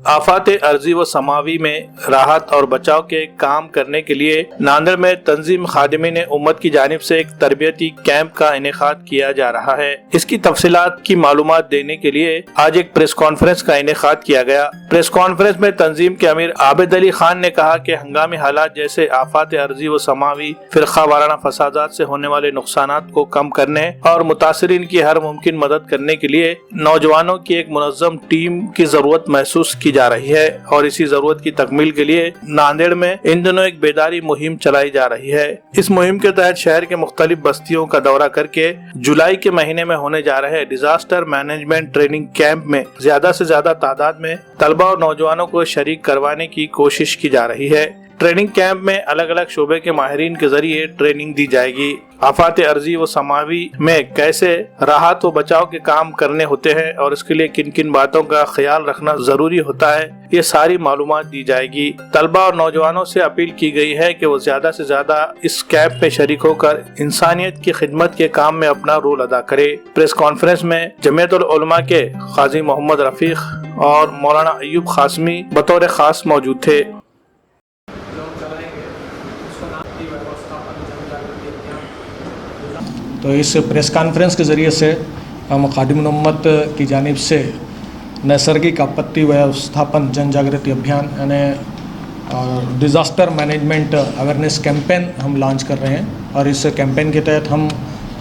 आफात अर्जी व समावी में राहत और बचाव के काम करने के लिए नांदेड़ में तंजीम खादिमीन उम्मत की जानिब से एक तरबियती कैंप का इनेकाद किया जा रहा है। इसकी तफसीलात की मालूमात देने के लिए आज एक प्रेस कॉन्फ्रेंस का इनेकाद किया गया। प्रेस कॉन्फ्रेंस में तंजीम के अमीर आबिद अली खान ने कहा कि हंगामी हालात जैसे आफात अर्जी व समावी फिरका वाराना फसादात से होने वाले नुकसानात को कम करने और मुतासरीन की हर मुमकिन मदद करने के लिए नौजवानों की एक मुनज़्ज़म टीम की जरूरत महसूस की जा रही है और इसी जरूरत की तकमील के लिए नांदेड़ में इन दिनों एक बेदारी मुहिम चलाई जा रही है। इस मुहिम के तहत शहर के मुख्तलिफ बस्तियों का दौरा करके जुलाई के महीने में होने जा रहे डिजास्टर मैनेजमेंट ट्रेनिंग कैंप में ज्यादा से ज्यादा तादाद में तलबा और नौजवानों को शरीक करवाने की कोशिश की जा रही है। ट्रेनिंग कैंप में अलग अलग शोबे के माहिरीन के जरिए ट्रेनिंग दी जाएगी। आफात अर्जी व समावी में कैसे राहत व बचाव के काम करने होते हैं और इसके लिए किन किन बातों का ख्याल रखना जरूरी होता है, ये सारी मालूमात दी जाएगी। तलबा और नौजवानों से अपील की गई है कि वो ज्यादा से ज्यादा इस कैंप में शरीक होकर इंसानियत की खिदमत के काम में अपना रोल अदा करे। प्रेस कॉन्फ्रेंस में जमीयतुल उलमा के काजी मोहम्मद रफीक और मौलाना अय्यूब कासमी बतौर खास मौजूद थे। तो इस प्रेस कॉन्फ्रेंस के ज़रिए से हम खादिम उम्मत की जानिब से नैसर्गिक आपत्ति व्यवस्थापन जन जागृति अभियान यानी डिज़ास्टर मैनेजमेंट अवेयरनेस कैंपेन हम लॉन्च कर रहे हैं और इस कैंपेन के तहत हम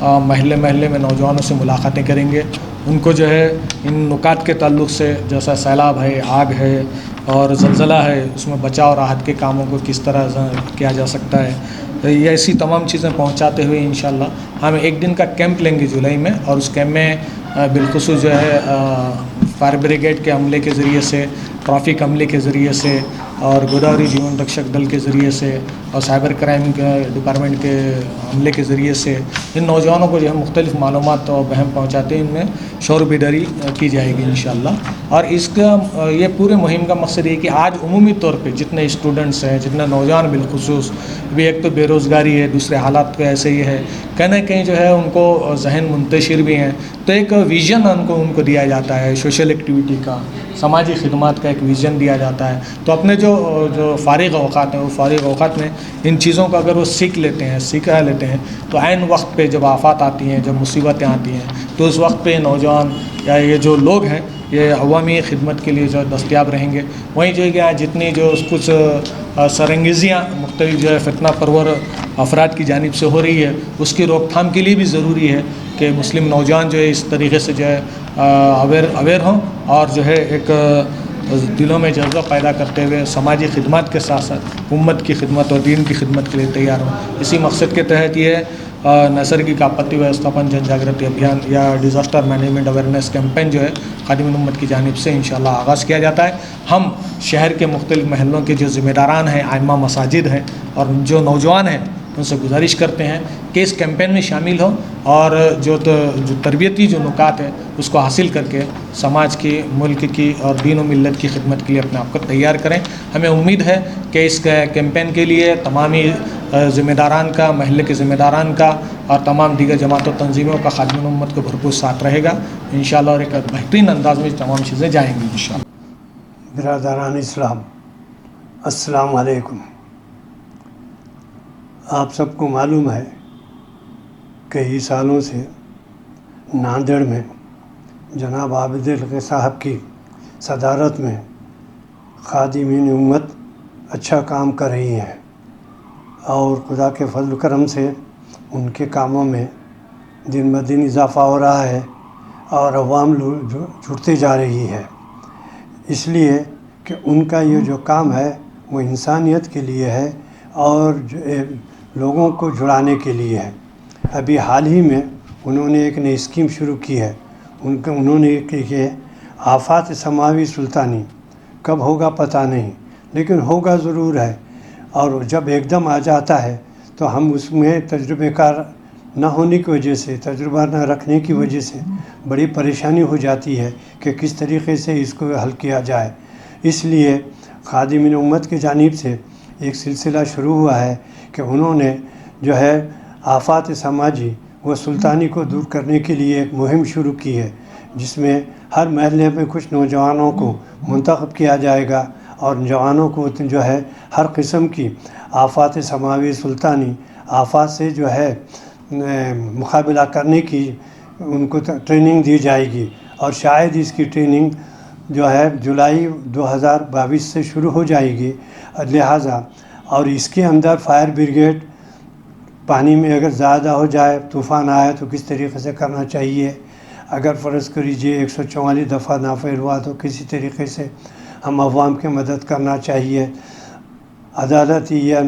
महल्ले महल्ले में नौजवानों से मुलाकातें करेंगे। उनको जो है इन नुकात के ताल्लुक़ से जैसा सैलाब है, आग है और ज़लज़ला है, उसमें बचाव राहत के कामों को किस तरह किया जा सकता है, ये ऐसी तमाम चीज़ें पहुंचाते हुए इंशाल्लाह हम एक दिन का कैंप लेंगे जुलाई में और उस कैंप में बिलखुसूस जो है फायर ब्रिगेड के अमले के ज़रिए से, ट्रैफिक अमले के ज़रिए से और गोदावरी जीवन रक्षक दल के ज़रिए से और साइबर क्राइम के डिपार्टमेंट के अमले के ज़रिए से इन नौजवानों को जो है मुख्तलिफ़ मालूमात और बहम पहुँचाते हैं, इनमें शौर बेदारी की जाएगी इंशाल्लाह। और इसका ये पूरे मुहिम का मकसद ये कि आज उमूमी तौर पे जितने स्टूडेंट्स हैं, जितने नौजवान बिलखुसूस भी, एक तो बेरोज़गारी है, दूसरे हालात तो ऐसे ही है, कहीं ना कहीं जो है उनको जहन मुंतशिर भी हैं, तो एक विज़न उनको दिया जाता है सोशल एक्टिविटी का, समाजी खिदमत का एक विज़न दिया जाता है। तो अपने जो फ़ारिग औक़ात हैं, वो फ़ारिग औक़ात में इन चीज़ों का अगर वो सीख लेते हैं तो ऐन वक्त पे जब आफ़ात आती हैं, जब मुसीबतें आती हैं, तो उस वक्त पे नौजवान या ये जो लोग हैं ये अवामी खिदमत के लिए जो दस्तयाब रहेंगे। वहीं जो है कि जितनी जो कुछ सरंगेज़ियाँ मुख्तलिफ़ जो है फितना परवर अफराद की जानिब से हो रही है, उसकी रोकथाम के लिए भी ज़रूरी है कि मुस्लिम नौजवान जो है इस तरीके से जो है अवेयर हों और जो है एक दिलों में जज्बा पैदा करते हुए समाजी खिदमत के साथ साथ उम्मत की खिदमत और दीन की खिदमत के लिए तैयार हों। इसी मकसद के तहत ये नैसर्गिक आपत्ति व्यवस्थापन जन जागृति अभियान या डिज़ास्टर मैनेजमेंट अवेयरनेस कैंपेन जो है खादिम उम्मत की जानिब से इंशाल्लाह आगाज़ किया जाता है। हम शहर के मुख्तलिफ़ महलों के जो ज़िम्मेदारान हैं, आइम्मा मसाजिद हैं और जो नौजवान हैं, उनसे गुजारिश करते हैं कि इस कैंपेन में शामिल हो और जो तरबियती जो नुकात है उसको हासिल करके समाज की, मुल्क की और दीन व मिल्लत की खिदमत के लिए अपने आप को तैयार करें। हमें उम्मीद है कि इस कैंपेन के लिए तमामी ज़िम्मेदारान का, महल्ले के ज़िम्मेदारान का और तमाम दीगर जमात व तंजीमों का खादिम उम्मत को भरपूर साथ रहेगा इंशाल्लाह और एक बेहतरीन अंदाज में तमाम चीज़ें जाएंगी इंशाल्लाह। बिरादरान इस्लाम, अस्सलाम वालेकुम। आप सबको मालूम है कई सालों से नांदेड़ में जनाब आबिद अली साहब की सदारत में खादिमीन उम्मत अच्छा काम कर रही हैं और खुदा के फजल करम से उनके कामों में दिन ब दिन इजाफ़ा हो रहा है और अवाम जुड़ते जा रही है, इसलिए कि उनका ये जो काम है वो इंसानियत के लिए है और लोगों को जुड़ाने के लिए है। अभी हाल ही में उन्होंने एक नई स्कीम शुरू की है। उन्होंने कि आफात समावी सुल्तानी कब होगा पता नहीं, लेकिन होगा ज़रूर है और जब एकदम आ जाता है तो हम उसमें तजुर्बेकार न होने की वजह से, तजुर्बा न रखने की वजह से बड़ी परेशानी हो जाती है कि किस तरीक़े से इसको हल किया जाए। इसलिए खादिमीन उम्मत की जानिब से एक सिलसिला शुरू हुआ है कि उन्होंने जो है आफात समाजी व सुल्तानी को दूर करने के लिए एक मुहिम शुरू की है, जिसमें ہر محلے میں کچھ نوجوانوں کو منتخب کیا جائے گا اور جوانوں کو جو ہے ہر قسم کی آفات سماوی سلطانی آفات سے جو ہے مقابلہ کرنے کی ان کو ٹریننگ دی جائے گی، اور شاید اس کی ٹریننگ جو ہے جولائی 2022 سے شروع ہو جائے گی، لہٰذا اور اس کے اندر فائر بریگیڈ پانی میں اگر زیادہ ہو جائے، طوفان آئے تو کس طریقے سے کرنا چاہیے، اگر فرض کریجیے 144 دفعہ نافذ ہوا تو کسی طریقے سے ہم عوام کی مدد کرنا چاہیے، عدالت یا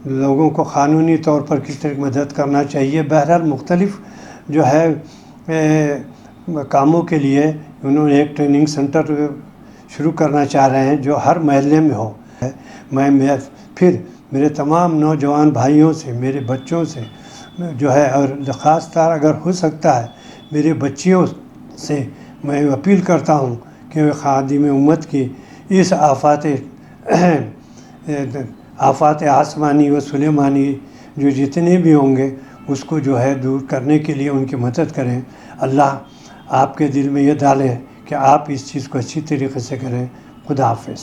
لوگوں کو قانونی طور پر کس طرح مدد کرنا چاہیے۔ بہرحال مختلف جو ہے کاموں کے لیے انہوں نے ایک ٹریننگ سینٹر شروع کرنا چاہ رہے ہیں جو ہر محلے میں ہو۔ میں پھر میرے تمام نوجوان بھائیوں سے، میرے بچوں سے جو ہے، اور خاص طور اگر ہو سکتا ہے میرے بچیوں سے میں اپیل کرتا ہوں کہ وہ خادم امت کی اس آفات آسمانی و سلیمانی جو جتنے بھی ہوں گے اس کو جو ہے دور کرنے کے لیے ان کی مدد کریں۔ اللہ آپ کے دل میں یہ ڈالے کہ آپ اس چیز کو اچھی طریقے سے کریں۔ خدا حافظ۔